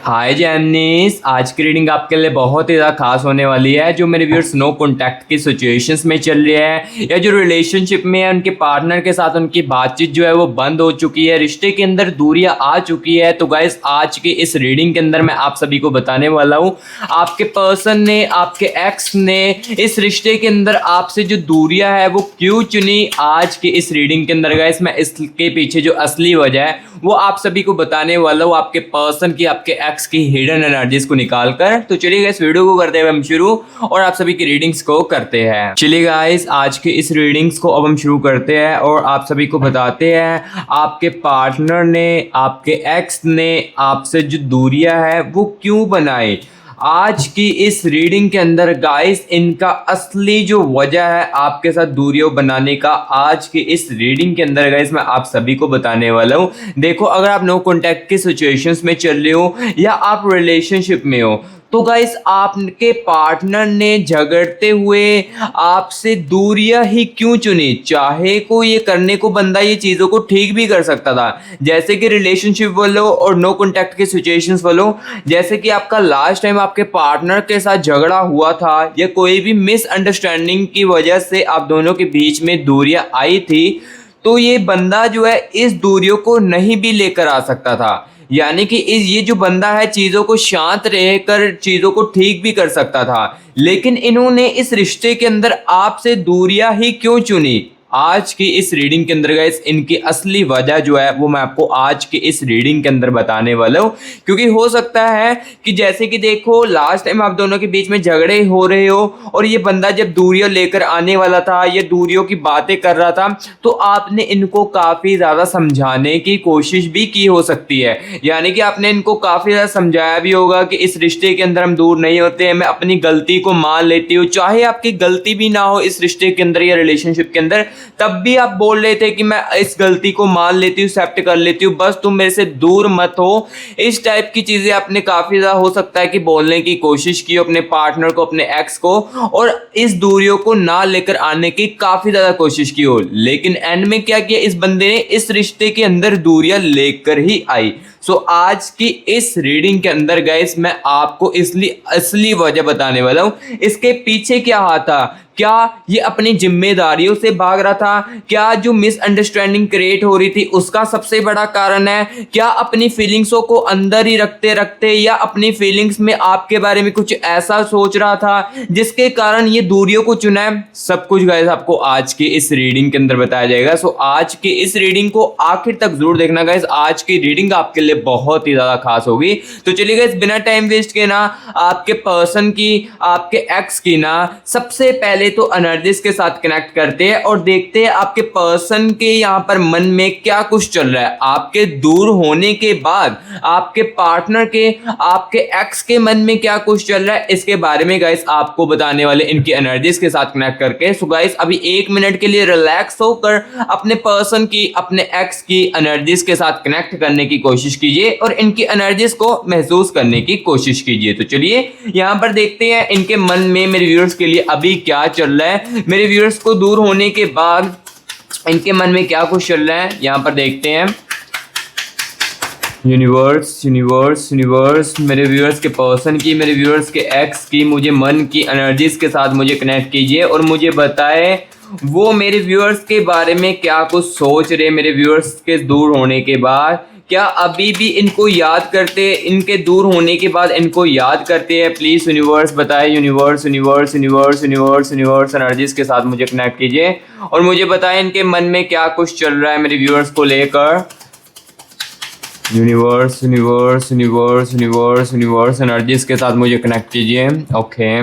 हाय जैमनीस, आज की रीडिंग आपके लिए बहुत ही ज़्यादा खास होने वाली है। जो मेरे व्यूअर्स नो कॉन्टैक्ट की सिचुएशंस में चल रही है या जो रिलेशनशिप में है, उनके पार्टनर के साथ उनकी बातचीत जो है वो बंद हो चुकी है, रिश्ते के अंदर दूरियां आ चुकी है। तो गाइस, आज की इस रीडिंग के अंदर मैं आप सभी को बताने वाला हूँ आपके पर्सन ने, आपके एक्स ने इस रिश्ते के अंदर आपसे जो दूरियां है वो क्यों चुनी। आज की इस रीडिंग के अंदर गाइस मैं इसके पीछे जो असली वजह है वो आप सभी को बताने वाला हूँ, आपके पर्सन की, आपके एक्स की हिडन एनर्जीज को निकाल कर। तो चलिए गाइस, वीडियो को करते हैं हम शुरू और आप सभी की रीडिंग्स को करते हैं। चलिए गाइस, आज की इस रीडिंग्स को अब हम शुरू करते हैं और आप सभी को बताते हैं आपके पार्टनर ने, आपके एक्स ने आपसे जो दूरियां है वो क्यों बनाए। आज की इस रीडिंग के अंदर गाइस इनका असली जो वजह है आपके साथ दूरियों बनाने का, आज की इस रीडिंग के अंदर गाइस मैं आप सभी को बताने वाला हूं। देखो, अगर आप नो कॉन्टैक्ट की सिचुएशंस में चल रहे हो या आप रिलेशनशिप में हो तो गाइस आपके पार्टनर ने झगड़ते हुए आपसे दूरियां ही क्यों चुनी। चाहे को ये करने को बंदा ये चीज़ों को ठीक भी कर सकता था, जैसे कि रिलेशनशिप वालों और नो कॉन्टैक्ट के सिचुएशंस वालों। जैसे कि आपका लास्ट टाइम आपके पार्टनर के साथ झगड़ा हुआ था या कोई भी मिसअंडरस्टैंडिंग की वजह से आप दोनों के बीच में दूरियां आई थी, तो ये बंदा जो है इस दूरियों को नहीं भी लेकर आ सकता था। यानी कि ये जो बंदा है चीज़ों को शांत रहकर चीज़ों को ठीक भी कर सकता था, लेकिन इन्होंने इस रिश्ते के अंदर आपसे दूरियां ही क्यों चुनी। आज की इस रीडिंग के अंदर गाइस इनकी असली वजह जो है वो मैं आपको आज की इस रीडिंग के अंदर बताने वाला हूँ। क्योंकि हो सकता है कि जैसे कि देखो, लास्ट टाइम आप दोनों के बीच में झगड़े हो रहे हो और ये बंदा जब दूरियां लेकर आने वाला था, ये दूरियों की बातें कर रहा था, तो आपने इनको काफ़ी ज़्यादा समझाने की कोशिश भी की हो सकती है। यानी कि आपने इनको काफ़ी ज़्यादा समझाया भी होगा कि इस रिश्ते के अंदर हम दूर नहीं होते हैं, मैं अपनी गलती को मान लेती हूँ। चाहे आपकी गलती भी ना हो इस रिश्ते के अंदर या रिलेशनशिप के अंदर, तब भी आप बोल रहे थे कि मैं इस गलती को मान लेती हूँ, एक्सेप्ट कर लेती हूँ, बस तुम मेरे से दूर मत हो। इस टाइप की चीजें आपने काफी ज्यादा हो सकता है कि बोलने की कोशिश की अपने पार्टनर को, अपने एक्स को, और इस दूरियों को ना लेकर आने की काफी ज्यादा कोशिश की हो। लेकिन एंड में क्या किया, इस बंदे ने इस रिश्ते के अंदर दूरियां लेकर ही आई। सो आज की इस रीडिंग के अंदर गाइस मैं आपको इसलिए असली वजह बताने वाला हूं। इसके पीछे क्या हाथ था, क्या ये अपनी जिम्मेदारियों से भाग रहा था, क्या जो मिसअंडरस्टैंडिंग क्रिएट हो रही थी उसका सबसे बड़ा कारण है, क्या अपनी फीलिंग्सों को अंदर ही रखते रखते या अपनी फीलिंग्स में आपके बारे में कुछ ऐसा सोच रहा था जिसके कारण ये दूरियों को चुना है। सब कुछ गाइस आपको आज की इस रीडिंग के अंदर बताया जाएगा। सो आज की इस रीडिंग को आखिर तक जरूर देखना गाइस, आज की रीडिंग आपके लिए बहुत ही ज्यादा खास होगी। तो चलिए गाइस, बिना टाइम वेस्ट किए ना आपके पर्सन की, आपके एक्स की ना सबसे पहले तो एनर्जीज के साथ कनेक्ट करते हैं और देखते हैं आपके पर्सन के यहाँ पर मन में क्या कुछ चल रहा है। आपके दूर होने के बाद आपके पार्टनर के, आपके एक्स के मन में क्या कुछ चल रहा है, इसके बारे में गाइस आपको बताने वाले इनकी एनर्जीज के साथ कनेक्ट करके। सो गाइस, अभी 1 मिनट के लिए रिलैक्स होकर अपने पर्सन की, अपने एक्स की एनर्जीज के साथ कनेक्ट करने की कोशिश कीजिए और इनकी एनर्जीज को महसूस करने की कोशिश कीजिए। तो चलिए यहाँ पर देखते हैं इनके मन में मेरे व्यूअर्स के लिए अभी क्या चल रहा है। मेरे व्यूअर्स को दूर होने के बाद इनके मन में क्या कुछ चल रहा है, यहां पर देखते हैं। यूनिवर्स यूनिवर्स यूनिवर्स, मेरे व्यूअर्स के पर्सन की, मेरे व्यूअर्स के एक्स की, मुझे मन की एनर्जीज के साथ मुझे कनेक्ट कीजिए और मुझे बताए वो मेरे व्यूअर्स के बारे में क्या कुछ सोच रहे। मेरे व्यूअर्स के दूर होने के बाद क्या अभी भी इनको याद करते हैं, इनके दूर होने के बाद इनको याद करते हैं। प्लीज यूनिवर्स बताएं, universe universe universe universe universe energies के साथ मुझे कनेक्ट कीजिए और मुझे बताएं इनके मन में क्या कुछ चल रहा है मेरे व्यूअर्स को लेकर। Universe universe universe universe universe energies के साथ मुझे कनेक्ट कीजिए। ओके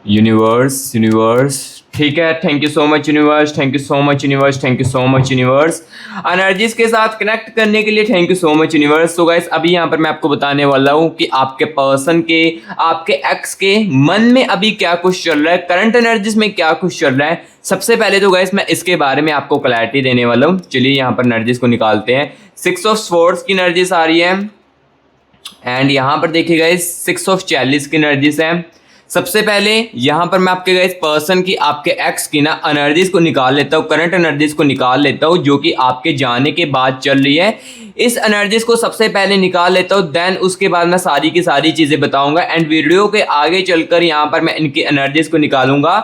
यूनिवर्स यूनिवर्स, ठीक है, thank you so much universe, thank you so much universe, thank you so much universe. Energies के साथ कनेक्ट करने के लिए thank you so much universe. So guys, अभी यहाँ पर मैं आपको बताने वाला हूँ कि आपके पर्सन के, आपके एक्स के मन में अभी क्या कुछ चल रहा है, करंट एनर्जीज में क्या कुछ चल रहा है। सबसे पहले तो गाइस मैं इसके बारे में आपको क्लैरिटी देने वाला हूँ। चलिए यहाँ पर एनर्जीज को निकालते हैं। 6 ऑफ स्वॉर्ड्स की एनर्जीज आ रही है एंड यहाँ पर देखिए गाइस 6 ऑफ चैलिस की एनर्जीज है। सबसे पहले यहाँ पर मैं आपके गाइस पर्सन की, आपके एक्स की ना एनर्जीज को निकाल लेता हूँ, करंट एनर्जीज को निकाल लेता हूँ जो कि आपके जाने के बाद चल रही है। इस एनर्जीज को सबसे पहले निकाल लेता हूँ, देन उसके बाद मैं सारी की सारी चीज़ें बताऊंगा एंड वीडियो के आगे चलकर यहाँ पर मैं इनकी एनर्जीज को निकालूंगा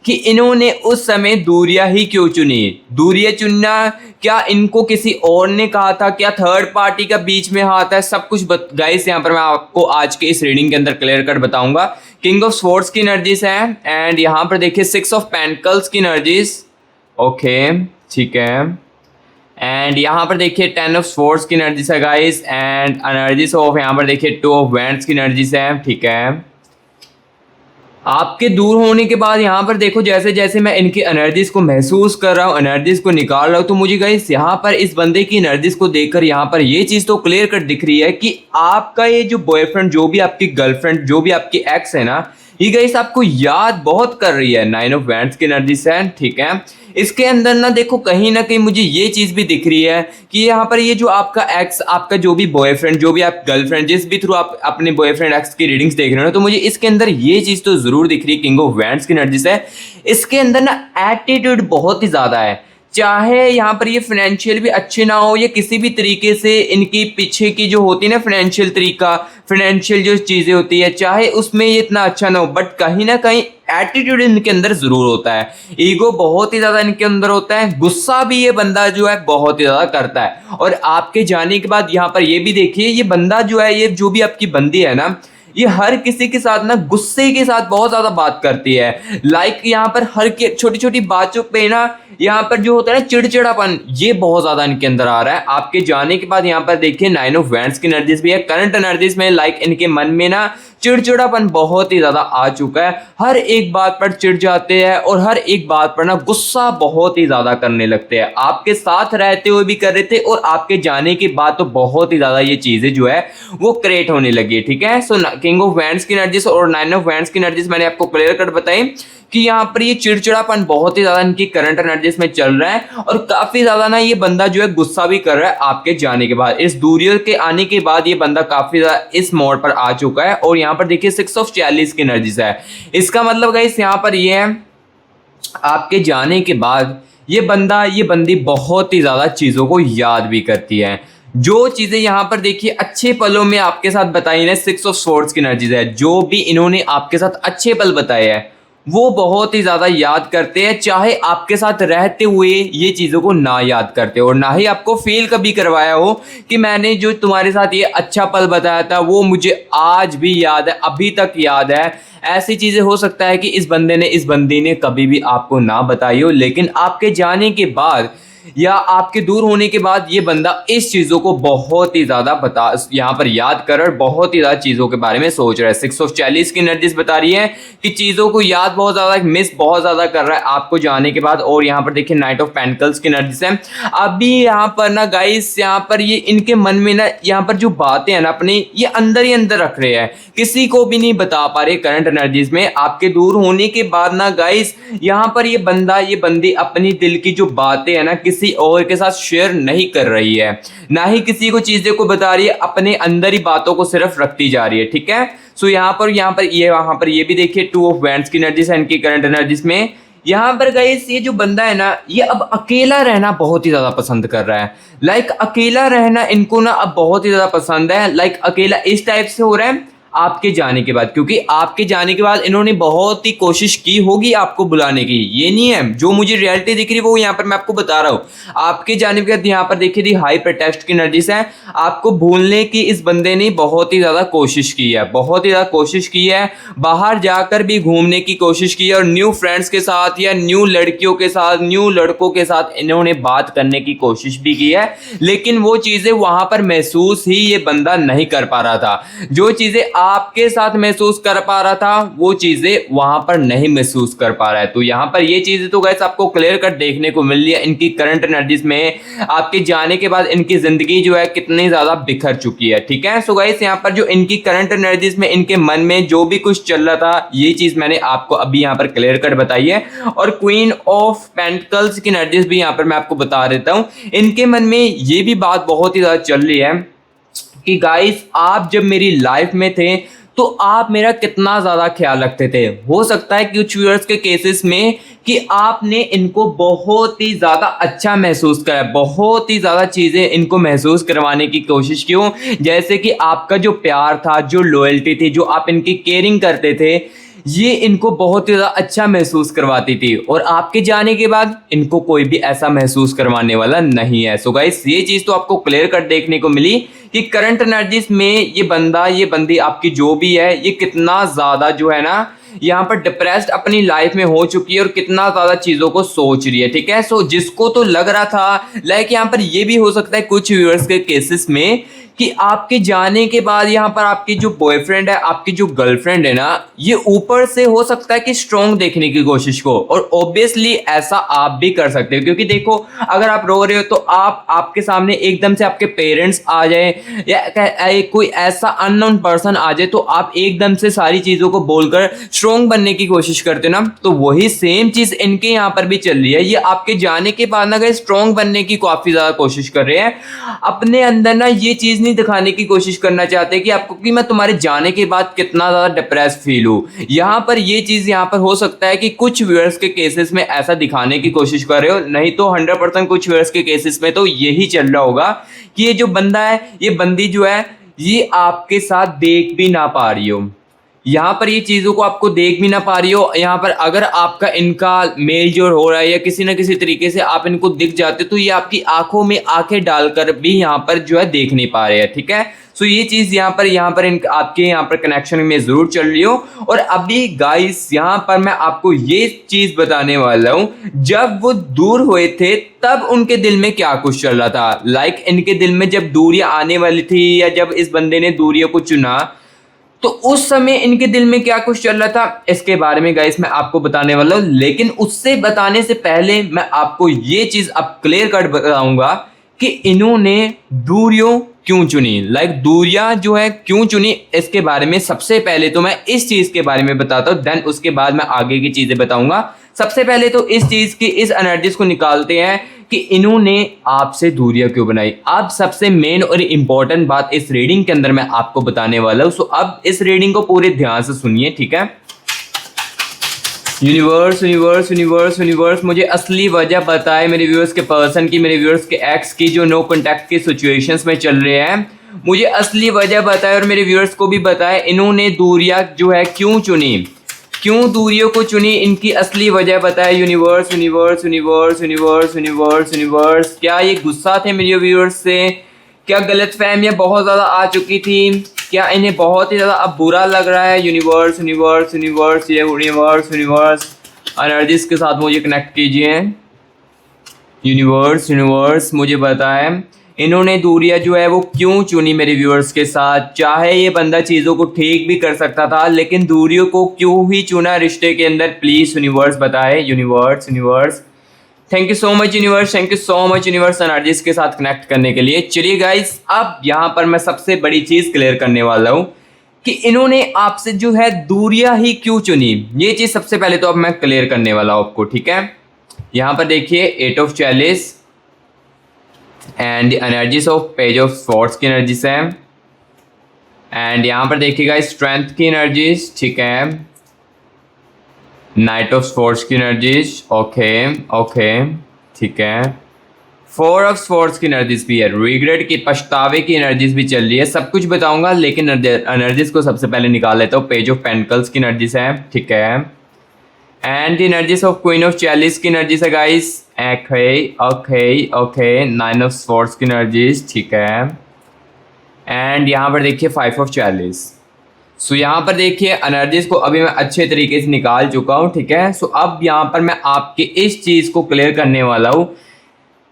कि इन्होंने उस समय दूरिया ही क्यों चुनी। दूरिया चुनना क्या इनको किसी और ने कहा था, क्या थर्ड पार्टी का बीच में हाथ है, सब कुछ गाइस यहाँ पर मैं आपको आज के इस रीडिंग के अंदर क्लियर कट बताऊंगा। किंग ऑफ स्वॉर्ड्स की एनर्जीज है एंड यहाँ पर देखिए 6 ऑफ पेंटिकल्स की एनर्जीज। ओके ठीक है, एंड यहाँ पर देखिए 10 ऑफ स्वॉर्ड्स की एनर्जीज है गाइस एंड एनर्जीज ऑफ यहाँ पर देखिए 2 ऑफ वैंड्स की एनर्जीज है। ठीक है, आपके दूर होने के बाद यहाँ पर देखो जैसे जैसे मैं इनकी एनर्जीज को महसूस कर रहा हूँ, एनर्जीज को निकाल रहा हूँ, तो मुझे गाइस यहाँ पर इस बंदे की एनर्जीज को देखकर यहाँ पर ये चीज़ तो क्लियर कट दिख रही है कि आपका ये जो बॉयफ्रेंड, जो भी आपकी गर्लफ्रेंड, जो भी आपकी एक्स है ना, ये गाइस आपको याद बहुत कर रही है। 9 ऑफ वैंड्स की एनर्जीज है। ठीक है, इसके अंदर ना देखो कहीं ना कहीं मुझे ये चीज़ भी दिख रही है कि यहाँ पर ये जो आपका एक्स, आपका जो भी बॉयफ्रेंड, जो भी आप गर्लफ्रेंड, जिस भी थ्रू आप अपने बॉयफ्रेंड एक्स की रीडिंग्स देख रहे हो, तो मुझे इसके अंदर ये चीज़ तो ज़रूर दिख रही है। किंग ऑफ वैंड्स की एनर्जी से इसके अंदर ना एटीट्यूड बहुत ही ज़्यादा है। चाहे यहाँ पर ये फाइनेंशियल भी अच्छे ना हो या किसी भी तरीके से इनकी पीछे की जो होती है ना फाइनेंशियल तरीका, फाइनेंशियल जो चीज़ें होती है, चाहे उसमें ये इतना अच्छा ना हो, बट कहीं ना कहीं एटीट्यूड इनके अंदर जरूर होता है। ईगो बहुत ही ज्यादा इनके अंदर होता है। गुस्सा भी ये बंदा जो है बहुत ही ज्यादा करता है। और आपके जाने के बाद यहाँ पर ये भी देखिए, ये बंदा जो है, ये जो भी आपकी बंदी है ना, ये हर किसी के साथ ना गुस्से के साथ बहुत ज्यादा बात करती है। लाइक यहाँ पर हर छोटी छोटी बातों पे ना यहाँ पर जो होता है ना चिड़चिड़ापन, ये बहुत ज्यादा इनके अंदर आ रहा है। आपके जाने के बाद यहाँ पर देखिए 9 ऑफ वैंड्स की एनर्जीज भी है। करंट एनर्जीज में लाइक इनके मन में ना चिड़चिड़ापन बहुत ही ज्यादा आ चुका है। हर एक बात पर चिढ़ जाते हैं और हर एक बात पर ना गुस्सा बहुत ही ज्यादा करने लगते हैं। आपके साथ रहते हुए भी कर रहे थे और आपके जाने के बाद तो बहुत ही ज्यादा ये चीजें जो है वो क्रिएट होने लगी है। ठीक है, सो किंग ऑफ वैंड्स की एनर्जीज और 9 ऑफ वैंड्स की एनर्जीज मैंने आपको क्लियर कट बताई कि यहाँ पर ये चिड़चिड़ापन बहुत ही ज्यादा इनकी करंट एनर्जीज में चल रहा है और काफी ज्यादा ना ये बंदा जो है गुस्सा भी कर रहा है आपके जाने के बाद। इस दूरियों के आने के बाद ये बंदा काफी ज्यादा इस मोड पर आ चुका है। और यहाँ पर देखिए 6 ऑफ चैलीस की एनर्जीज है। इसका मतलब गाइस यहाँ पर ये है आपके जाने के बाद ये बंदा, ये बंदी बहुत ही ज्यादा चीजों को याद भी करती है। जो चीजें यहाँ पर देखिए अच्छे पलों में आपके साथ बताई ना, 6 ऑफ स्वॉर्ड्स की एनर्जीज है, जो भी इन्होंने आपके साथ अच्छे पल बताए हैं वो बहुत ही ज्यादा याद करते हैं, चाहे आपके साथ रहते हुए ये चीजों को ना याद करते और ना ही आपको फील कभी करवाया हो कि मैंने जो तुम्हारे साथ ये अच्छा पल बताया था वो मुझे आज भी याद है, अभी तक याद है। ऐसी चीजें हो सकता है कि इस बंदे ने, इस बंदी ने कभी भी आपको ना बताई हो, लेकिन आपके जाने के बाद या आपके दूर होने के बाद ये बंदा इस चीजों को बहुत ही ज्यादा यहाँ पर याद कर और बहुत ही ज्यादा चीजों के बारे में सोच रहा है। 6 ऑफ चैलीस की एनर्जीज बता रही है कि चीजों को याद बहुत ज्यादा, मिस बहुत ज्यादा कर रहा है आपको जाने के बाद। और यहाँ पर देखिए 9 ऑफ पेंटिकल्स की एनर्जीज है। अभी यहाँ पर ना गाइस, यहाँ पर ये इनके मन में ना यहाँ पर जो बातें हैं ना अपने, ये अंदर ही अंदर रख रहे हैं, किसी को भी नहीं बता पा रहे। करंट एनर्जीज में आपके दूर होने के बाद ना गाइस, यहाँ पर ये बंदा, ये बंदी अपनी दिल की जो बातें है ना किसी और के साथ शेयर नहीं कर रही है, ना ही किसी को चीजें को बता रही है, अपने अंदर ही बातों को सिर्फ रखती जा रही है। ठीक है, सो यहाँ पर ये वहां पर ये भी देखिए 2 ऑफ वैंड्स की एनर्जीज है इनकी करंट एनर्जीज में। यहाँ पर गाइस ये जो बंदा है ना, ये अब अकेला रहना बहुत ही ज्यादा पसंद कर रहा है। लाइक अकेला रहना इनको ना अब बहुत ही ज्यादा पसंद है। लाइक अकेला इस टाइप से हो रहा है आपके जाने के बाद, क्योंकि आपके जाने के बाद इन्होंने बहुत ही कोशिश की होगी आपको बुलाने की। ये नहीं है, जो मुझे रियलिटी दिख रही है वो यहाँ पर मैं आपको बता रहा हूँ। आपके जाने के बाद यहाँ पर देखिए दी हाई प्रोटेक्ट की एनर्जीज है। आपको भूलने की इस बंदे ने बहुत ही ज्यादा कोशिश की है, बहुत ही ज्यादा कोशिश की है। बाहर जाकर भी घूमने की कोशिश की है और न्यू फ्रेंड्स के साथ या न्यू लड़कियों के साथ, न्यू लड़कों के साथ इन्होंने बात करने की कोशिश भी की है, लेकिन वो चीजें वहां पर महसूस ही ये बंदा नहीं कर पा रहा था। जो चीजें आपके साथ महसूस कर पा रहा था वो चीजें वहां पर नहीं महसूस कर पा रहा है। तो यहाँ पर ये चीजें तो गाइस आपको क्लियर कट देखने को मिल रही है इनकी करंट एनर्जीज में। आपके जाने के बाद इनकी जिंदगी जो है कितनी ज्यादा बिखर चुकी है। ठीक है, सो गाइस यहाँ पर जो इनकी करंट एनर्जीज में इनके मन में जो भी कुछ चल रहा था, ये चीज मैंने आपको अभी यहाँ पर क्लियर कट बताई है। और क्वीन ऑफ पेंटिकल्स की एनर्जीज भी यहाँ पर मैं आपको बता देता हूँ। इनके मन में ये भी बात बहुत ही ज्यादा चल रही है कि गाइस आप जब मेरी लाइफ में थे तो आप मेरा कितना ज़्यादा ख्याल रखते थे। हो सकता है कुछ व्यूअर्स के केसेस में कि आपने इनको बहुत ही ज़्यादा अच्छा महसूस करा, बहुत ही ज़्यादा चीज़ें इनको महसूस करवाने की कोशिश की हो, जैसे कि आपका जो प्यार था, जो लॉयल्टी थी, जो आप इनकी केयरिंग करते थे, ये इनको बहुत ही ज़्यादा अच्छा महसूस करवाती थी। और आपके जाने के बाद इनको कोई भी ऐसा महसूस करवाने वाला नहीं है। सो गाइस, ये चीज़ तो आपको क्लियर कट देखने को मिली कि करंट एनर्जीज में ये बंदा, ये बंदी आपकी जो भी है, ये कितना ज़्यादा जो है ना यहाँ पर डिप्रेस्ड अपनी लाइफ में हो चुकी है और कितना ज़्यादा चीज़ों को सोच रही है। ठीक है, सो जिसको तो लग रहा था, लाइक यहाँ पर ये भी हो सकता है कुछ व्यूअर्स के केसेस में कि आपके जाने के बाद यहाँ पर आपकी जो बॉयफ्रेंड है, आपकी जो गर्लफ्रेंड है ना, ये ऊपर से हो सकता है कि स्ट्रॉन्ग देखने की कोशिश को, और ऑब्वियसली ऐसा आप भी कर सकते हो। क्योंकि देखो, अगर आप रो रहे हो तो आपके सामने एकदम से आपके पेरेंट्स आ जाए या कोई ऐसा अननोन पर्सन आ जाए, तो आप एकदम से सारी चीज़ों को बोलकर स्ट्रॉन्ग बनने की कोशिश करते हो ना। तो वही सेम चीज़ इनके यहाँ पर भी चल रही है। ये आपके जाने के बाद ना स्ट्रॉन्ग बनने की काफ़ी ज़्यादा कोशिश कर रहे हैं, अपने अंदर ना ये चीज़ दिखाने की कोशिश करना चाहते हैं कि आपको, कि मैं तुम्हारे जाने के बाद कितना ज्यादा डिप्रेस फील हूं। यहां पर ये चीज यहाँ पर हो सकता है कि कुछ व्यूअर्स के केसेस में ऐसा दिखाने की कोशिश कर रहे हो, नहीं तो 100% कुछ व्यूअर्स के केसेस में तो यही चल रहा होगा कि ये जो बंदा है, ये बंदी जो है, ये आपके साथ देख भी ना पा रही हो। यहाँ पर ये चीज़ों को आपको देख भी ना पा रही हो। यहाँ पर अगर आपका इनका मेल जोल हो रहा है या किसी ना किसी तरीके से आप इनको दिख जाते, तो ये आपकी आंखों में आंखें डालकर भी यहाँ पर जो है देख नहीं पा रहे हैं। ठीक है, सो ये चीज़ यहाँ पर आपके यहाँ पर कनेक्शन में ज़रूर चल रही हो। और अभी गाइस, यहाँ पर मैं आपको ये चीज़ बताने वाला हूँ, जब वो दूर हुए थे तब उनके दिल में क्या कुछ चल रहा था। लाइक इनके दिल में जब दूरियां आने वाली थी, या जब इस बंदे ने दूरियों को चुना, तो उस समय इनके दिल में क्या कुछ चल रहा था, इसके बारे में गाइस मैं आपको बताने वाला हूँ। लेकिन उससे बताने से पहले मैं आपको ये चीज़ अब क्लियर कट बताऊंगा कि इन्होंने दूरियों क्यों चुनी, लाइक दूरियां जो है क्यों चुनी। इसके बारे में सबसे पहले तो मैं इस चीज़ के बारे में बताता हूँ, देन उसके बाद मैं आगे की चीज़ें बताऊंगा। सबसे पहले तो इस चीज़ की, इस एनर्जीज को निकालते हैं कि इन्होंने आपसे दूरियां क्यों बनाई। अब सबसे मेन और इम्पोर्टेंट बात इस रीडिंग के अंदर मैं आपको बताने वाला हूँ। सो अब इस रीडिंग को पूरे ध्यान से सुनिए, ठीक है। यूनिवर्स यूनिवर्स यूनिवर्स यूनिवर्स मुझे असली वजह बताए मेरे व्यूअर्स के पर्सन की, मेरे व्यूअर्स के एक्स की, जो नो कॉन्टैक्ट की सिचुएशंस में चल रहे हैं। मुझे असली वजह बताए और मेरे व्यूअर्स को भी बताए इन्होंने दूरियां जो है क्यों चुनी, क्यों दूरियों को चुनी, इनकी असली वजह बताए। Universe universe universe universe universe universe क्या ये गुस्सा थे मेरे व्यूअर्स से? क्या गलतफहमियां बहुत ज़्यादा आ चुकी थी? क्या इन्हें बहुत ही ज़्यादा अब बुरा लग रहा है? यूनिवर्स यूनिवर्स यूनिवर्स ये यूनिवर्स यूनिवर्स एनर्जीज के साथ मुझे कनेक्ट कीजिए। यूनिवर्स यूनिवर्स मुझे बताएं इन्होंने दूरियां जो है वो क्यों चुनी मेरे व्यूअर्स के साथ। चाहे ये बंदा चीज़ों को ठीक भी कर सकता था, लेकिन दूरियों को क्यों ही चुना रिश्ते के अंदर? प्लीज़ यूनिवर्स बताए। Universe universe thank you so much universe, thank you so much universe energies के साथ कनेक्ट करने के लिए। चलिए गाइस, अब यहाँ पर मैं सबसे बड़ी चीज़ क्लियर करने वाला हूँ कि इन्होंने आपसे जो है दूरियां ही क्यों चुनी। ये चीज़ सबसे पहले तो अब मैं क्लियर करने वाला हूँ आपको, ठीक है। यहाँ पर देखिए 8 of chalice and energies of page of swords की एनर्जीज है, एंड यहाँ पर देखिएगा स्ट्रेंथ की एनर्जीज, ठीक है। नाइट ऑफ स्वॉर्ड्स की एनर्जीज, ओके ओके, ठीक है। 4 ऑफ स्वॉर्ड्स की एनर्जीज भी है, रिग्रेट की, पछतावे की एनर्जीज भी चल रही है। सब कुछ बताऊंगा, लेकिन एनर्जीज को सबसे पहले निकाल लेता हूँ। पेज ऑफ पेंटिकल्स की एनर्जीज है, ठीक है। And energies of queen of chalice की एनर्जीज है guys, okay okay okay. 9 of swords की एनर्जीज, ठीक है। एंड यहाँ पर देखिए 5 ऑफ चैलिस। सो यहाँ पर देखिए एनर्जीज को अभी मैं अच्छे तरीके से निकाल चुका हूँ, ठीक है। सो अब यहाँ पर मैं आपके इस चीज़ को क्लियर करने वाला हूँ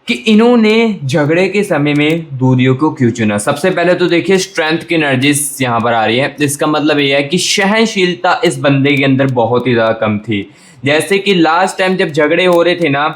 कि इन्होंने झगड़े के समय में दूरियों को क्यों चुना। सबसे पहले तो देखिए स्ट्रेंथ की एनर्जीज यहाँ पर आ रही है। इसका मतलब ये है कि सहनशीलता इस बंदे के अंदर बहुत ही ज़्यादा कम थी। जैसे कि लास्ट टाइम जब झगड़े हो रहे थे ना,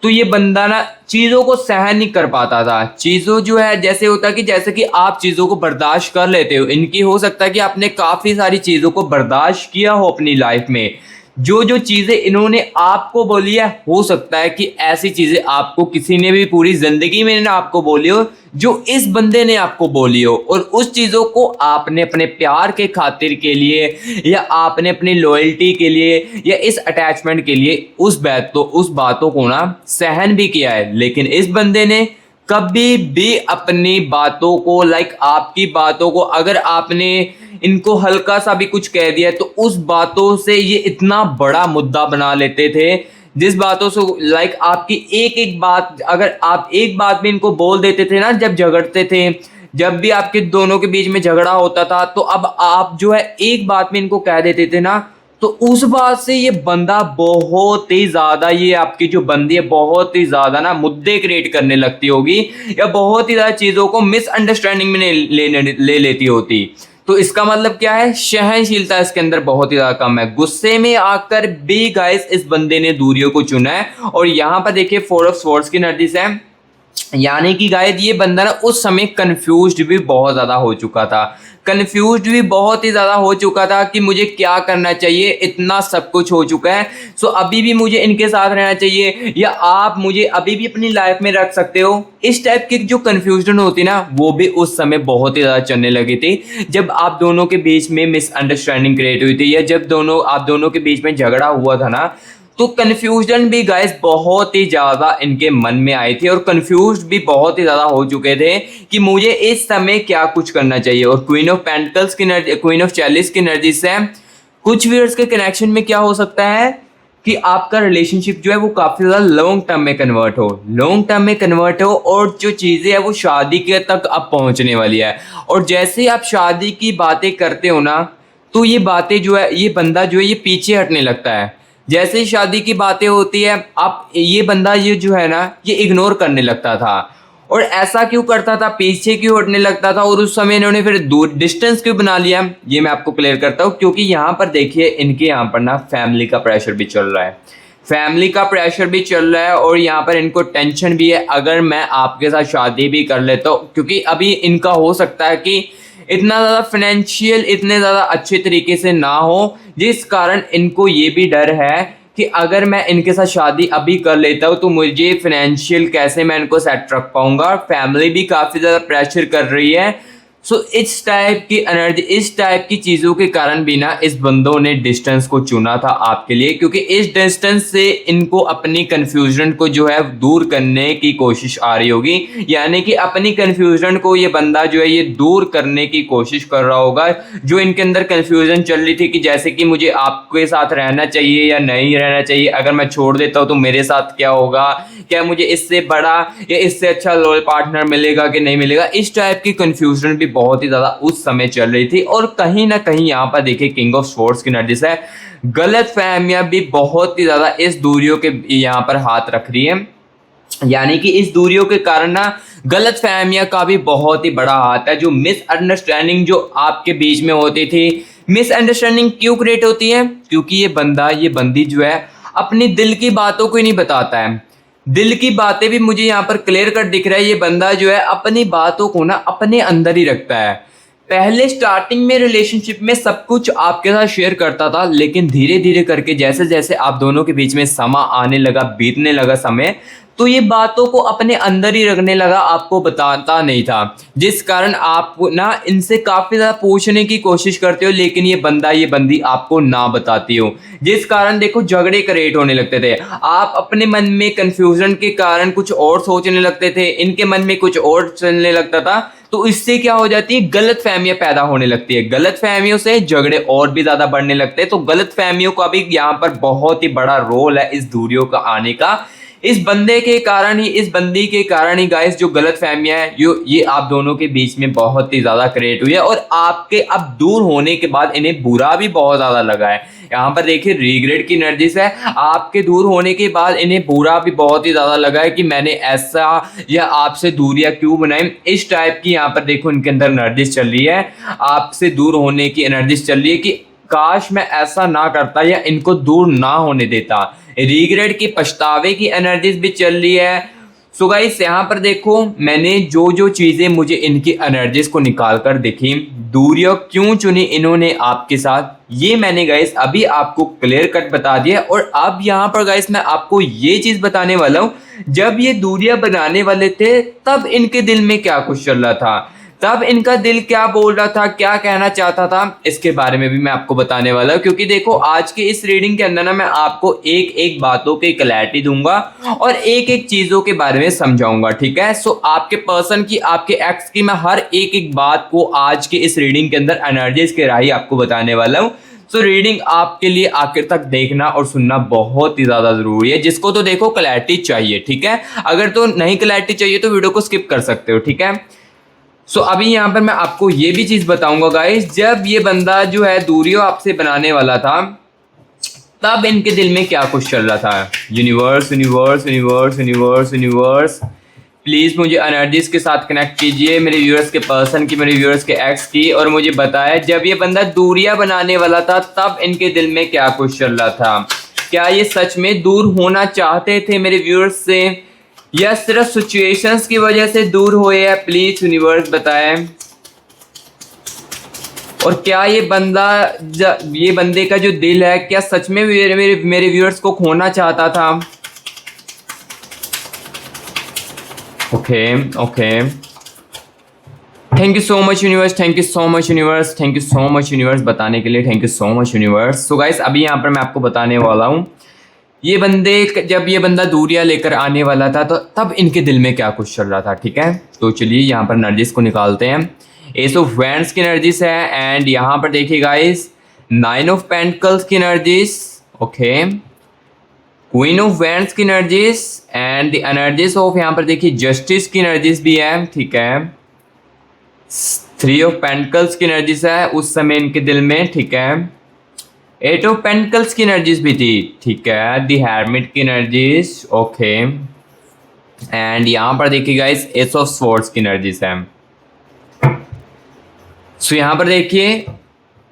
तो ये बंदा ना चीज़ों को सहन नहीं कर पाता था। चीज़ों जो है जैसे होता है कि जैसे कि आप चीज़ों को बर्दाश्त कर लेते हो, इनकी हो सकता है कि आपने काफ़ी सारी चीज़ों को बर्दाश्त किया हो अपनी लाइफ में, जो जो चीजें इन्होंने आपको बोली है, हो सकता है कि ऐसी चीजें आपको किसी ने भी पूरी जिंदगी में ना आपको बोली हो जो इस बंदे ने आपको बोली हो, और उस चीजों को आपने अपने प्यार के खातिर के लिए या आपने अपनी लॉयल्टी के लिए या इस अटैचमेंट के लिए उस बातों को ना सहन भी किया है। लेकिन इस बंदे ने कभी भी अपनी बातों को आपकी बातों को अगर आपने इनको हल्का सा भी कुछ कह दिया तो उस बातों से ये इतना बड़ा मुद्दा बना लेते थे, जिस बातों से आपकी एक एक बात, अगर आप एक बात भी इनको बोल देते थे ना जब झगड़ते थे, जब भी आपके दोनों के बीच में झगड़ा होता था, तो अब आप जो है एक बात में इनको कह देते थे ना, तो उस बात से ये बंदा बहुत ही ज्यादा, ये आपकी जो बंदी है बहुत ही ज्यादा ना मुद्दे क्रिएट करने लगती होगी या बहुत ही ज्यादा चीजों को मिसअंडरस्टैंडिंग में ले लेती होती। तो इसका मतलब क्या है, सहनशीलता इसके अंदर बहुत ही ज्यादा कम है। गुस्से में आकर भी गाइस इस बंदे ने दूरियों को चुना है। और यहाँ पर देखिए 4 ऑफ स्वॉर्ड्स की एनर्जी है, यानी कि गाइस ये बंदा ना उस समय कंफ्यूज्ड भी बहुत ज्यादा हो चुका था, कंफ्यूज्ड भी बहुत ही ज़्यादा हो चुका था कि मुझे क्या करना चाहिए, इतना सब कुछ हो चुका है। सो अभी भी मुझे इनके साथ रहना चाहिए या आप मुझे अभी भी अपनी लाइफ में रख सकते हो, इस टाइप की जो कंफ्यूजन होती ना वो भी उस समय बहुत ही ज़्यादा चलने लगी थी जब आप दोनों के बीच में मिसअंडरस्टैंडिंग क्रिएट हुई थी या जब आप दोनों के बीच में झगड़ा हुआ था ना, तो कन्फ्यूजन भी गाइस बहुत ही ज़्यादा इनके मन में आई थी और कंफ्यूज भी बहुत ही ज़्यादा हो चुके थे कि मुझे इस समय क्या कुछ करना चाहिए। और क्वीन ऑफ पेंटिकल्स की एनर्जी, क्वीन ऑफ चैलिस की एनर्जी से कुछ व्यूअर्स के कनेक्शन में क्या हो सकता है कि आपका रिलेशनशिप जो है वो काफ़ी ज़्यादा लॉन्ग टर्म में कन्वर्ट हो और जो चीज़ें है वो शादी के तक अब पहुंचने वाली है। और जैसे आप शादी की बातें करते हो ना, तो ये बातें जो है, ये बंदा जो है ये पीछे हटने लगता है। जैसे ही शादी की बातें होती है, आप ये बंदा ये जो है ना ये इग्नोर करने लगता था। और ऐसा क्यों करता था, पीछे क्यों हटने लगता था, और उस समय इन्होंने फिर दूर डिस्टेंस क्यों बना लिया, ये मैं आपको क्लियर करता हूँ। क्योंकि यहाँ पर देखिए इनके यहाँ पर ना फैमिली का प्रेशर भी चल रहा है, और यहाँ पर इनको टेंशन भी है, अगर मैं आपके साथ शादी भी कर लेता हूँ, क्योंकि अभी इनका हो सकता है कि इतना ज़्यादा फाइनेंशियल इतने ज़्यादा अच्छे तरीके से ना हो, जिस कारण इनको ये भी डर है कि अगर मैं इनके साथ शादी अभी कर लेता हूँ तो मुझे फाइनेंशियल कैसे मैं इनको सेट रख पाऊंगा। फैमिली भी काफ़ी ज़्यादा प्रेशर कर रही है। सो इस टाइप की एनर्जी, इस टाइप की चीज़ों के कारण भी ना इस बंदों ने डिस्टेंस को चुना था आपके लिए, क्योंकि इस डिस्टेंस से इनको अपनी कन्फ्यूजन को जो है दूर करने की कोशिश आ रही होगी। यानी कि अपनी कन्फ्यूजन को ये बंदा जो है ये दूर करने की कोशिश कर रहा होगा। जो इनके अंदर कन्फ्यूजन चल रही थी कि जैसे कि मुझे आपके साथ रहना चाहिए या नहीं रहना चाहिए, अगर मैं छोड़ देता हूँ तो मेरे साथ क्या होगा, क्या मुझे इससे बड़ा या इससे अच्छा लॉयल पार्टनर मिलेगा कि नहीं मिलेगा, इस टाइप की कन्फ्यूजन भी बहुत ही ज्यादा उस समय चल रही थी। और कहीं ना कहीं यहाँ पर देखिए किंग ऑफ स्वॉर्ड्स की एनर्जी है, गलत फहमियां भी बहुत ही ज्यादा इस दूरियों के यहाँ पर हाथ रख रही है। यानी कि इस दूरियों के कारण ना गलत फहमियां का भी बहुत ही बड़ा हाथ है। जो मिसअंडरस्टैंडिंग जो आपके बीच में होती थी, मिसअंडरस्टैंडिंग क्यों क्रिएट होती है, क्योंकि ये बंदी जो है अपनी दिल की बातों को ही नहीं बताता है। दिल की बातें भी मुझे यहाँ पर क्लियर कट दिख रहा है, ये बंदा जो है अपनी बातों को ना अपने अंदर ही रखता है। पहले स्टार्टिंग में रिलेशनशिप में सब कुछ आपके साथ शेयर करता था, लेकिन धीरे धीरे करके जैसे जैसे आप दोनों के बीच में समा आने लगा, बीतने लगा समय, तो ये बातों को अपने अंदर ही रखने लगा, आपको बताता नहीं था। जिस कारण आप ना इनसे काफ़ी ज़्यादा पूछने की कोशिश करते हो, लेकिन ये बंदी आपको ना बताती हो, जिस कारण देखो झगड़े क्रिएट होने लगते थे। आप अपने मन में कंफ्यूजन के कारण कुछ और सोचने लगते थे, इनके मन में कुछ और चलने लगता था। तो इससे क्या हो जाती है, गलत फहमियां पैदा होने लगती है। गलत फहमियों से झगड़े और भी ज्यादा बढ़ने लगते हैं। तो गलत फहमियों का भी यहाँ पर बहुत ही बड़ा रोल है इस दूरियों का आने का। इस बंदी के कारण ही गाइस जो गलत फहमियां है ये आप दोनों के बीच में बहुत ही ज्यादा क्रिएट हुई है, और आपके अब दूर होने के बाद इन्हें बुरा भी बहुत ज्यादा लगा है। यहाँ पर देखिए रिग्रेट की एनर्जीज है, आपके दूर होने के बाद इन्हें बुरा भी बहुत ही ज्यादा लगा है कि मैंने ऐसा या आपसे दूरियां क्यों बनाई। इस टाइप की यहाँ पर देखो इनके अंदर एनर्जीज चल रही है, आपसे दूर होने की एनर्जीज चल रही है कि काश मैं ऐसा ना करता या इनको दूर ना होने देता। रिग्रेट की, पछतावे की एनर्जीज भी चल रही है। सो गाइस यहाँ पर देखो, मैंने जो जो चीजें मुझे इनकी एनर्जीज को निकाल कर देखी, दूरियां क्यों चुनी इन्होंने आपके साथ, ये मैंने गाइस अभी आपको क्लियर कट बता दिया। और अब यहाँ पर गाइस मैं आपको ये चीज बताने वाला हूँ, जब ये दूरियां बनाने वाले थे तब इनके दिल में क्या कुछ चल रहा था, तब इनका दिल क्या बोल रहा था, क्या कहना चाहता था, इसके बारे में भी मैं आपको बताने वाला हूँ। क्योंकि देखो आज के इस रीडिंग के अंदर ना मैं आपको एक एक बातों की क्लैरिटी दूंगा और एक एक चीजों के बारे में समझाऊंगा, ठीक है। सो आपके पर्सन की, आपके एक्स की मैं हर एक एक बात को आज के इस रीडिंग के अंदर एनर्जीज के राही आपको बताने वाला हूँ। सो रीडिंग आपके लिए आखिर तक देखना और सुनना बहुत ही ज्यादा जरूरी है। जिसको तो देखो क्लैरिटी चाहिए, ठीक है, अगर तो नहीं क्लैरिटी चाहिए तो वीडियो को स्किप कर सकते हो, ठीक है। सो अभी यहाँ पर मैं आपको ये भी चीज बताऊंगा गाइस, जब ये बंदा जो है दूरियों आपसे बनाने वाला था तब इनके दिल में क्या कुछ चल रहा था। Universe universe universe universe universe please मुझे एनर्जीज के साथ कनेक्ट कीजिए, मेरे व्यूअर्स के पर्सन की, मेरे व्यूअर्स के एक्स की, और मुझे बताया जब ये बंदा दूरियां बनाने वाला था तब इनके दिल में क्या कुछ चल रहा था। क्या ये सच में दूर होना चाहते थे मेरे व्यूअर्स से, या सिर्फ सिचुएशंस की वजह से दूर हुए हैं, प्लीज यूनिवर्स बताएं। और क्या ये बंदा, ये बंदे का जो दिल है, क्या सच में मेरे व्यूअर्स को खोना चाहता था। Okay okay, thank you so much universe, thank you so much universe, thank you so much universe बताने के लिए, thank you so much universe. So guys अभी यहाँ पर मैं आपको बताने वाला हूँ, ये बंदे, जब ये बंदा दूरियां लेकर आने वाला था तो तब इनके दिल में क्या कुछ चल रहा था, ठीक है। तो चलिए यहाँ पर एनर्जीज को निकालते हैं। एस ऑफ वैंड्स की एनर्जीज है, एंड यहाँ पर देखिए गाइस 9 ऑफ पेंटिकल्स की energies, okay, queen of wands की energies, and the energies of यहाँ पर देखिए जस्टिस की एनर्जीज भी है, ठीक है। 3 ऑफ पेंटिकल्स की एनर्जीज है उस समय इनके दिल में, ठीक है। 8 ऑफ पेंटिकल्स की एनर्जीज भी थी, ठीक है। द हेरमिट की एनर्जीज, ओके, एंड यहाँ पर देखिए गाइस एस ऑफ स्वॉर्ड्स की एनर्जीज है। सो यहाँ पर देखिए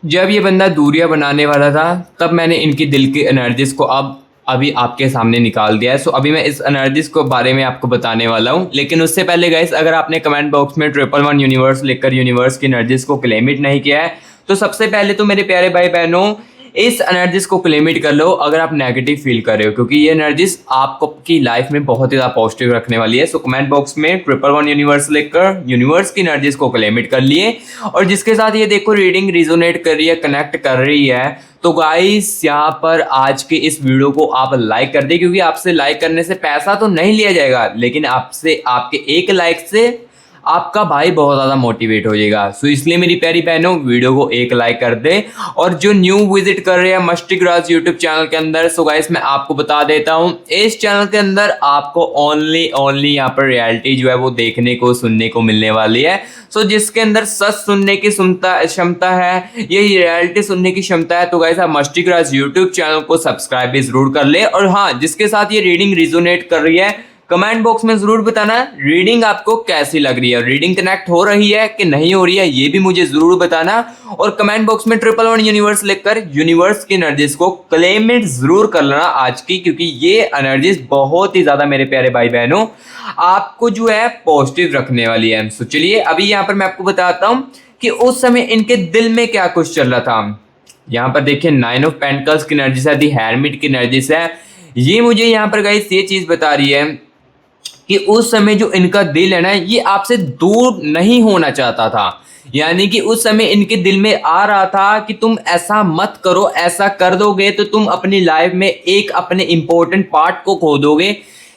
जब ये बंदा दूरियां बनाने वाला था तब मैंने इनकी दिल की एनर्जीज को अभी आपके सामने निकाल दिया है। सो अभी मैं इस एनर्जीज को बारे में आपको बताने वाला हूँ, लेकिन उससे पहले गाइस अगर आपने कमेंट बॉक्स में 111 यूनिवर्स लिखकर यूनिवर्स की एनर्जीज को क्लेमिट नहीं किया है तो सबसे पहले तो मेरे प्यारे भाई बहनों इस एनर्जीज को क्लेमिट कर लो अगर आप नेगेटिव फील कर रहे हो, क्योंकि ये एनर्जीज आपको की लाइफ में बहुत ही ज़्यादा पॉजिटिव रखने वाली है। सो कमेंट बॉक्स में 111 यूनिवर्स लिखकर यूनिवर्स की एनर्जीज को क्लेमिट कर लिए, और जिसके साथ ये देखो रीडिंग रिजोनेट कर रही है, कनेक्ट कर रही है, तो गाइस यहाँ पर आज के इस वीडियो को आप लाइक कर दे, क्योंकि आपसे लाइक करने से पैसा तो नहीं लिया जाएगा, लेकिन आपसे, आपके एक लाइक से आपका भाई बहुत ज़्यादा मोटिवेट हो जाएगा। सो इसलिए मेरी प्यारी बहनों वीडियो को एक लाइक कर दे, और जो न्यू विजिट कर रहे हैं मस्टिक राज यूट्यूब चैनल के अंदर, सो गाइस मैं आपको बता देता हूँ इस चैनल के अंदर आपको ओनली यहाँ पर रियलिटी जो है वो देखने को, सुनने को मिलने वाली है। सो जिसके अंदर सच सुनने की क्षमता है, ये रियलिटी सुनने की क्षमता है, तो गाइस आप मस्टिक राज यूट्यूब चैनल को सब्सक्राइब भी जरूर कर ले। और हाँ, जिसके साथ ये रीडिंग रिजोनेट कर रही है कमेंट बॉक्स में जरूर बताना रीडिंग आपको कैसी लग रही है, रीडिंग कनेक्ट हो रही है कि नहीं हो रही है, ये भी मुझे जरूर बताना। और कमेंट बॉक्स में 111 यूनिवर्स लिखकर यूनिवर्स की एनर्जीज को क्लेमिट जरूर कर लेना आज की, क्योंकि ये एनर्जीज बहुत ही ज्यादा मेरे प्यारे भाई बहनों आपको जो है पॉजिटिव रखने वाली है। सो चलिए अभी यहाँ पर मैं आपको बताता हूँ कि उस समय इनके दिल में क्या कुछ चल रहा था। यहाँ पर देखिए 9 ऑफ पेंटिकल्स की एनर्जीज है, दी हेरमिट की एनर्जीज है। ये मुझे यहाँ पर गाइस ये चीज बता रही है कि उस समय जो इनका दिल है ना, ये आपसे दूर नहीं होना चाहता था, यानी कि उस समय इनके दिल में आ रहा था कि तुम ऐसा मत करो, ऐसा कर दोगे तो तुम अपनी लाइफ में एक अपने इंपॉर्टेंट पार्ट को खो दोगे।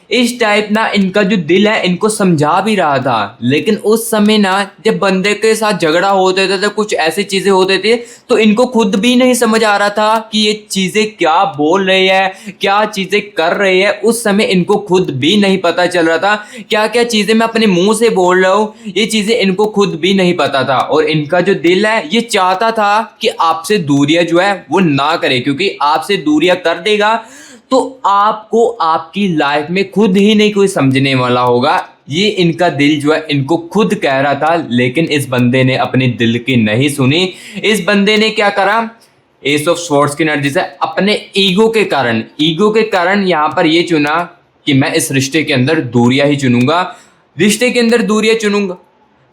इस टाइप ना इनका जो दिल है इनको समझा भी रहा था, लेकिन उस समय ना जब बंदे के साथ झगड़ा होते थे तो कुछ ऐसी चीजें होते थे तो इनको खुद भी नहीं समझ आ रहा था कि ये चीजें क्या बोल रहे हैं, क्या चीजें कर रहे हैं। उस समय इनको खुद भी नहीं पता चल रहा था क्या क्या चीजें मैं अपने मुंह से बोल रहा हूँ, ये चीजें इनको खुद भी नहीं पता था। और इनका जो दिल है ये चाहता था कि आपसे दूरियां जो है वो ना करे, क्योंकि आपसे दूरियां कर देगा तो आपको आपकी लाइफ में खुद ही नहीं कोई समझने वाला होगा। ये इनका दिल जो है इनको खुद कह रहा था, लेकिन इस बंदे ने अपने दिल की नहीं सुनी। इस बंदे ने क्या करा, एस ऑफ स्वॉर्ड्स की एनर्जी से अपने ईगो के कारण यहाँ पर ये चुना कि मैं इस रिश्ते के अंदर दूरियां ही चुनूंगा, रिश्ते के अंदर दूरियां चुनूंगा,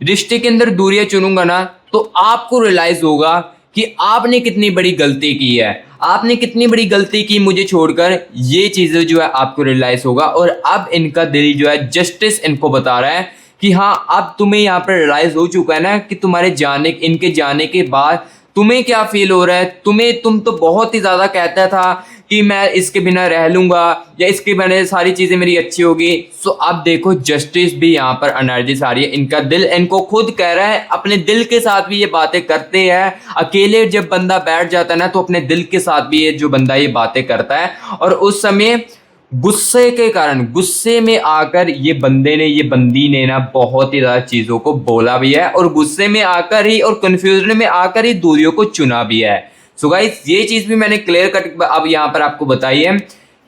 रिश्ते के अंदर दूरियां चुनूंगा ना, तो आपको रियलाइज होगा कि आपने कितनी बड़ी गलती की है, आपने कितनी बड़ी गलती की मुझे छोड़कर। ये चीज़ें जो है आपको रियलाइज होगा और अब इनका दिल जो है जस्टिस इनको बता रहा है कि हाँ, अब तुम्हें यहाँ पर रियलाइज हो चुका है ना कि तुम्हारे इनके जाने के बाद तुम्हें क्या फील हो रहा है। तुम तो बहुत ही ज़्यादा कहता था कि मैं इसके बिना रह लूँगा या इसके बिना सारी चीज़ें मेरी अच्छी होगी। सो अब देखो जस्टिस भी यहाँ पर एनर्जीज आ रही है, इनका दिल इनको खुद कह रहा है, अपने दिल के साथ भी ये बातें करते हैं। अकेले जब बंदा बैठ जाता है ना तो अपने दिल के साथ भी ये जो बंदा ये बातें करता है, और उस समय गुस्से के कारण, गुस्से में आकर ये बंदी ने ना बहुत ही ज़्यादा चीज़ों को बोला भी है और गुस्से में आकर ही और कन्फ्यूजन में आकर ही दूरियों को चुना भी है। सो गाइस, ये चीज़ भी मैंने क्लियर कट अब यहाँ पर आपको बताई है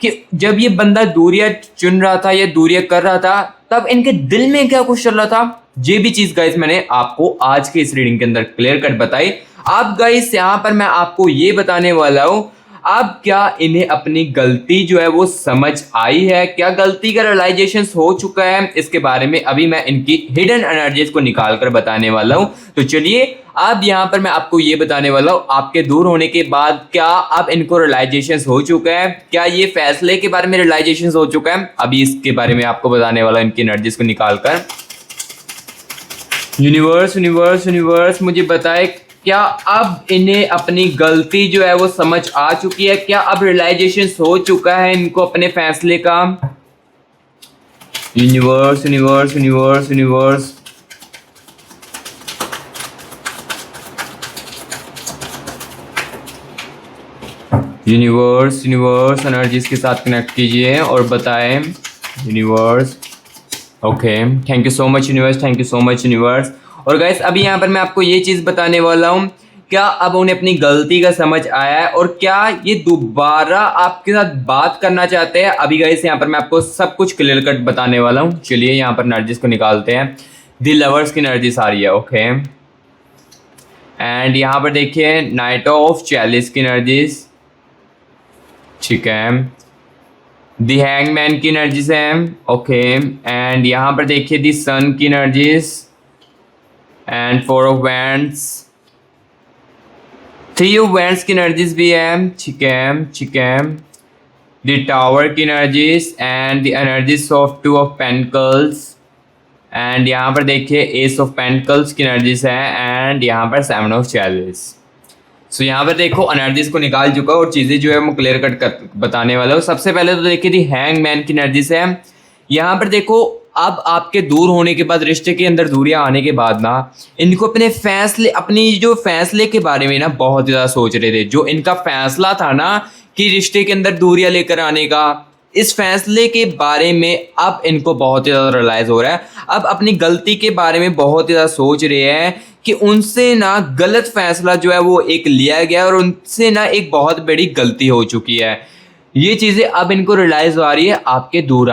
कि जब ये बंदा दूरियां चुन रहा था या दूरियां कर रहा था, तब इनके दिल में क्या कुछ चल रहा था, ये भी चीज़ गाइस मैंने आपको आज के इस रीडिंग के अंदर क्लियर कट बताई। अब गाइस यहाँ पर मैं आपको ये बताने वाला हूँ, अब क्या इन्हें अपनी गलती जो है वो समझ आई है, क्या गलती का रियलाइजेशन हो चुका है, इसके बारे में अभी मैं इनकी हिडन एनर्जीज को निकाल कर बताने वाला हूं। तो चलिए अब यहाँ पर मैं आपको ये बताने वाला हूँ, आपके दूर होने के बाद क्या अब इनको रियलाइजेशन हो चुका है, क्या ये फैसले के बारे में रियलाइजेशन हो चुका है, अभी इसके बारे में आपको बताने वाला इनकी एनर्जीज को निकाल कर। यूनिवर्स यूनिवर्स यूनिवर्स मुझे बताए, क्या अब इन्हें अपनी गलती जो है वो समझ आ चुकी है, क्या अब रियलाइजेशन हो चुका है इनको अपने फैसले का। Universe universe universe universe universe universe energies के साथ कनेक्ट कीजिए और बताएं। Universe, okay, thank you so much universe, thank you so much universe. और गाइस अभी यहाँ पर मैं आपको ये चीज़ बताने वाला हूँ, क्या अब उन्हें अपनी गलती का समझ आया है और क्या ये दोबारा आपके साथ बात करना चाहते हैं। अभी गाइस यहाँ पर मैं आपको सब कुछ क्लियर कट बताने वाला हूँ। चलिए यहाँ पर एनर्जीज को निकालते हैं। द लवर्स की एनर्जीज आ रही है, ओके, एंड यहाँ पर देखिए नाइट ऑफ चैलिस की एनर्जीज, ठीक है, द हैंगमैन की एनर्जीज है, ओके, एंड यहाँ पर देखिए द सन की energies and 4 of wands, 3 of wands की एनर्जीज भी है, ठीक है, ठीक है, द टावर की energies and the energies of 2 of pentacles, and यहाँ पर देखिए एस ऑफ पेंटिकल्स की एनर्जीज है, एंड यहाँ पर 7 ऑफ चैलिस। सो यहाँ पर देखो एनर्जीज को निकाल चुका और चीज़ें जो है मैं क्लियर कट कर बताने वाला हूँ। सबसे पहले तो देखिए दी हैंगमैन की एनर्जीज है। यहाँ पर देखो अब आपके दूर होने के बाद, रिश्ते के अंदर दूरियां आने के बाद ना, इनको अपने फैसले, अपनी जो फैसले के बारे में ना बहुत ज़्यादा सोच रहे थे। जो इनका फैसला था ना कि रिश्ते के अंदर दूरियां लेकर आने का, इस फैसले के बारे में अब इनको बहुत ज़्यादा रियलाइज़ हो रहा है। अब अपनी गलती के बारे में बहुत ज़्यादा सोच रहे हैं कि उनसे ना गलत फैसला जो है वो एक लिया गया और उनसे ना एक बहुत बड़ी गलती हो चुकी है। ये चीज़ें अब इनको रियलाइज आ रही है आपके दूर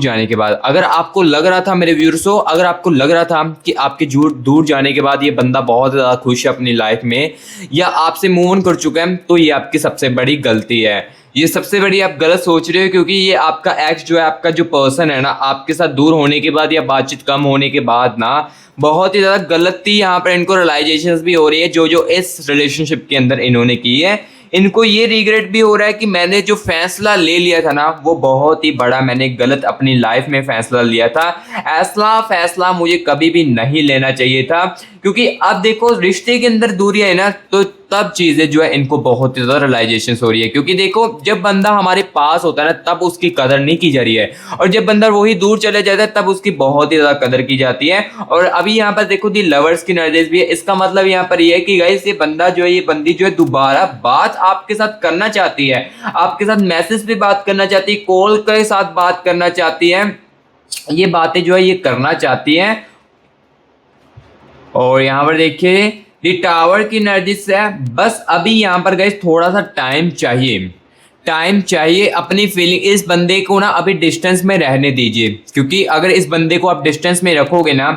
जाने के बाद। अगर आपको लग रहा था मेरे व्यूअर्सों, अगर आपको लग रहा था कि आपके दूर जाने के बाद ये बंदा बहुत ज़्यादा खुश है अपनी लाइफ में या आपसे मूव ऑन कर चुका है, तो ये आपकी सबसे बड़ी गलती है। ये सबसे बड़ी आप गलत सोच रहे हो, क्योंकि ये आपका एक्स जो है, आपका जो पर्सन है ना, आपके साथ दूर होने के बाद या बातचीत कम होने के बाद ना बहुत ही ज़्यादा गलती यहाँ पर इनको रियलाइजेशंस भी हो रही है जो इस रिलेशनशिप के अंदर इन्होंने की है। इनको ये रिग्रेट भी हो रहा है कि मैंने जो फैसला ले लिया था ना वो बहुत ही बड़ा, मैंने गलत अपनी लाइफ में फैसला लिया था। ऐसा फैसला मुझे कभी भी नहीं लेना चाहिए था, क्योंकि अब देखो रिश्ते के अंदर दूरियां है ना, तो तब चीज़ें जो है इनको बहुत ज़्यादा रियलाइजेशन हो रही है। क्योंकि देखो जब बंदा हमारे पास होता है ना तब उसकी कदर नहीं की जा रही है, और जब बंदा वही दूर चले जाता है तब उसकी बहुत ही ज़्यादा कदर की जाती है। और अभी यहाँ पर देखो दी लवर्स की एनर्जीज भी है। इसका मतलब यहाँ पर ये है कि गाइस ये बंदा जो है, ये बंदी जो है दोबारा बात आपके साथ करना चाहती है, आपके साथ मैसेज पे बात करना चाहती है, कॉल के साथ बात करना चाहती है, ये बातें जो है ये करना चाहती है। और यहाँ पर देखिए दी टावर की एनर्जी से बस अभी यहाँ पर गाइस थोड़ा सा टाइम चाहिए अपनी फीलिंग, इस बंदे को ना अभी डिस्टेंस में रहने दीजिए। क्योंकि अगर इस बंदे को आप डिस्टेंस में रखोगे ना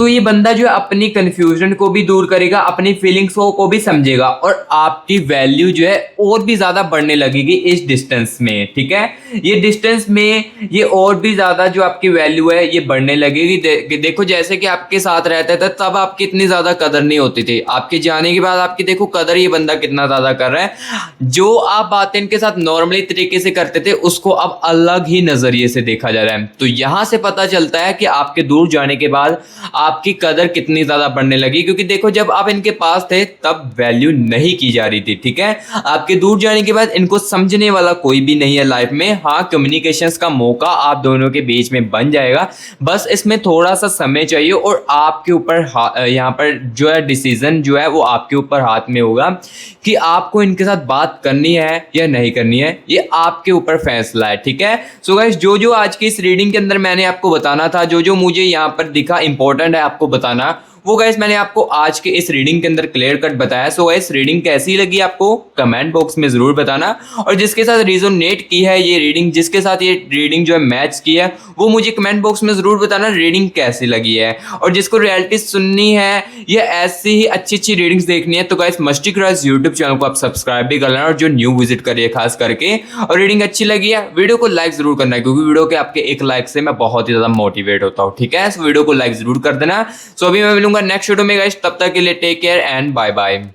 तो ये बंदा जो है अपनी कन्फ्यूजन को भी दूर करेगा, अपनी फीलिंग्स को भी समझेगा और आपकी वैल्यू जो है और भी ज़्यादा बढ़ने लगेगी इस डिस्टेंस में, ठीक है। ये डिस्टेंस में ये और भी ज़्यादा जो आपकी वैल्यू है ये बढ़ने लगेगी। देखो जैसे कि आपके साथ रहता था तब आपकी इतनी ज़्यादा कदर नहीं होती थी, आपके जाने के बाद आपकी देखो कदर ये बंदा कितना ज़्यादा कर रहा है। जो आप बातें इनके साथ नॉर्मली तरीके से करते थे उसको अब अलग ही नज़रिए से देखा जा रहा है। तो यहाँ से पता चलता है कि आपके दूर जाने के बाद आपकी कदर कितनी ज़्यादा बढ़ने लगी, क्योंकि देखो जब आप इनके पास थे तब वैल्यू नहीं की जा रही थी, ठीक है। आपके दूर जाने के बाद इनको समझने वाला कोई भी नहीं है लाइफ में। हाँ, कम्युनिकेशंस का मौका आप दोनों के बीच में बन जाएगा, बस इसमें थोड़ा सा समय चाहिए और आपके ऊपर यहाँ पर जो है डिसीजन जो है वो आपके ऊपर हाथ में होगा कि आपको इनके साथ बात करनी है या नहीं करनी है, ये आपके ऊपर फैसला है, ठीक है। सो गाइस, जो जो आज की इस रीडिंग के अंदर मैंने आपको बताना था, जो जो मुझे यहाँ पर दिखा इंपॉर्टेंट है आपको बताना, वो गाइस मैंने आपको आज के इस रीडिंग के अंदर क्लियर कट बताया। सो गाइस, रीडिंग कैसी लगी आपको कमेंट बॉक्स में जरूर बताना, और जिसके साथ रेजोनेट की है ये रीडिंग, जिसके साथ ये रीडिंग जो है मैच की है, वो मुझे कमेंट बॉक्स में जरूर बताना रीडिंग कैसी लगी है। और जिसको रियलिटी सुननी है या ऐसी ही अच्छी अच्छी रीडिंग्स देखनी है तो guys musty cross YouTube channel को आप सब्सक्राइब भी कर लेना, और जो न्यू विजिट करिए खास करके। और रीडिंग अच्छी लगी है वीडियो को लाइक जरूर करना है, क्योंकि वीडियो के आपके एक लाइक से मैं बहुत ही ज्यादा मोटिवेट होता हूँ, ठीक है। वीडियो को लाइक जरूर कर देना। सो अभी मैं मिलूंगा नेक्स्ट वीडियो में गाइस, तब तक के लिए take care and bye bye.